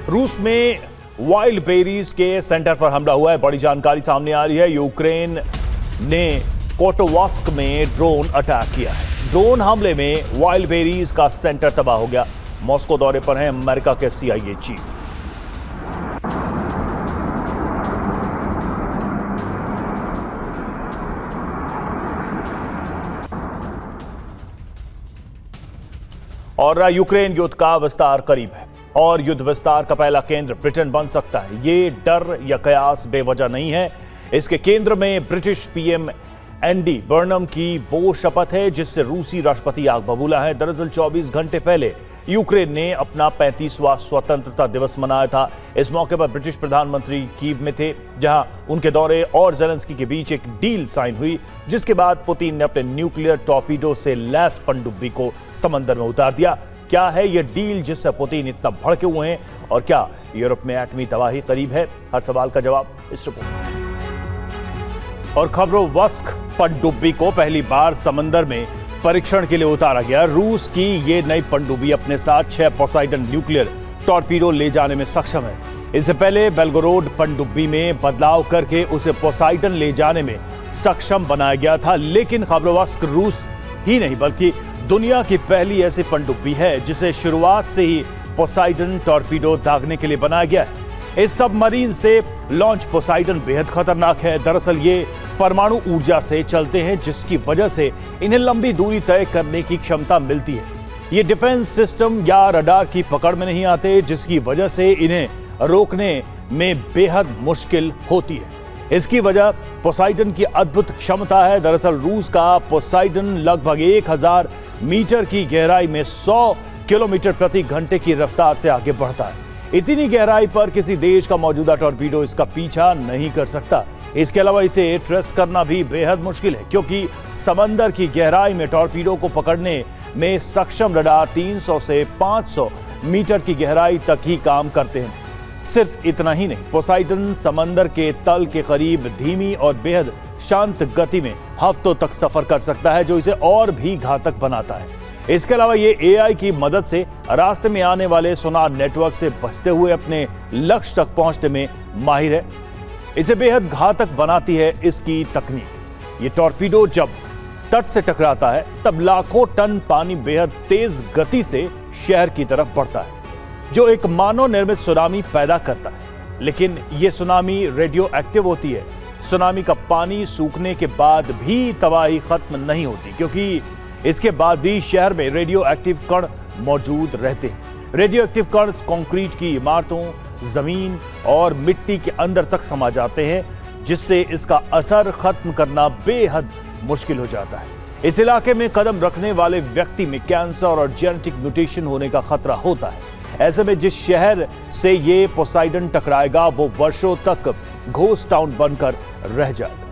रूस में wild berries के सेंटर पर हमला हुआ है। बड़ी जानकारी सामने आ रही है। यूक्रेन ने कोटोवास्क में ड्रोन अटैक किया है। ड्रोन हमले में वाइल्ड बेरीज का सेंटर तबाह हो गया। मॉस्को दौरे पर हैं अमेरिका के CIA चीफ। और यूक्रेन युद्ध का विस्तार करीब है और युद्ध विस्तार का पहला केंद्र ब्रिटेन बन सकता है। ये डर या कयास बेवजह नहीं है। इसके केंद्र में ब्रिटिश PM एंडी बर्नम की वो शपथ है जिससे रूसी राष्ट्रपति आग बबूला है। दरअसल 24 घंटे पहले यूक्रेन ने अपना 35वां स्वतंत्रता दिवस मनाया था। इस मौके पर ब्रिटिश प्रधानमंत्री कीव में थे, जहां उनके दौरे और ज़ेलेंस्की के बीच एक डील साइन हुई, जिसके बाद पुतिन ने अपने न्यूक्लियर टॉर्पीडो से लैस पनडुब्बी को समंदर में उतार दिया। क्या है यह डील जिससे पुतिन इतना भड़के हुए हैं और क्या यूरोप में एटमी तबाही करीब है? हर सवाल का जवाब इस रिपोर्ट में। और खबरोवस्क पनडुब्बी को पहली बार समंदर में परीक्षण के लिए उतारा गया। रूस की ये नई पनडुब्बी अपने साथ 6 पोसाइडन न्यूक्लियर टॉर्पीडो ले जाने में सक्षम है। इससे पहले बेलगोरोड पनडुब्बी में बदलाव करके उसे पोसाइडन ले जाने में सक्षम बनाया गया था, लेकिन खबरोवस्क रूस ही नहीं बल्कि दुनिया की पहली ऐसी पनडुब्बी है जिसे शुरुआत से ही पोसाइडन टॉर्पीडो दागने के लिए बनाया गया है। इस सबमरीन से लॉन्च पोसाइडन बेहद खतरनाक है। दरअसल ये परमाणु ऊर्जा से चलते हैं, जिसकी वजह से इन्हें लंबी दूरी तय करने की क्षमता मिलती है। ये डिफेंस सिस्टम या रडार की पकड़ में नहीं आते, जिसकी वजह से इन्हें रोकने में बेहद मुश्किल होती है। इसकी वजह पोसाइडन की अद्भुत क्षमता है। दरअसल रूस का पोसाइडन लगभग 1000 मीटर की गहराई में 100 किलोमीटर प्रति घंटे की रफ्तार से आगे बढ़ता है। इतनी गहराई पर किसी देश का मौजूदा टॉर्पीडो इसका पीछा नहीं कर सकता। इसके अलावा इसे ट्रेस करना भी बेहद मुश्किल है, क्योंकि समंदर की गहराई में टॉर्पीडो को पकड़ने में सक्षम रडार 300 से 500 मीटर की गहराई तक ही काम करते हैं। सिर्फ इतना ही नहीं, पोसाइडन समंदर के तल के करीब धीमी और बेहद शांत गति में हफ्तों तक सफर कर सकता है, जो इसे और भी घातक बनाता है। इसके अलावा ये AI की मदद से रास्ते में आने वाले सोनार नेटवर्क से बचते हुए अपने लक्ष्य तक पहुंचने में माहिर है। इसे बेहद घातक बनाती है इसकी तकनीक। ये टॉर्पीडो जब तट से टकराता है तब लाखों टन पानी बेहद तेज गति से शहर की तरफ बढ़ता है, जो एक मानव निर्मित सुनामी पैदा करता है। लेकिन ये सुनामी रेडियो एक्टिव होती है। सुनामी का पानी सूखने के बाद भी तबाही खत्म नहीं होती, क्योंकि इसके बाद भी शहर में रेडियो एक्टिव कण मौजूद रहते हैं। रेडियो एक्टिव कण कंक्रीट की इमारतों, जमीन और मिट्टी के अंदर तक समा जाते हैं, जिससे इसका असर खत्म करना बेहद मुश्किल हो जाता है। इस इलाके में कदम रखने वाले व्यक्ति में कैंसर और जेनेटिक म्यूटेशन होने का खतरा होता है। ऐसे में जिस शहर से ये पोसाइडन टकराएगा वो वर्षों तक घोस्ट टाउन बनकर रह जाएगा।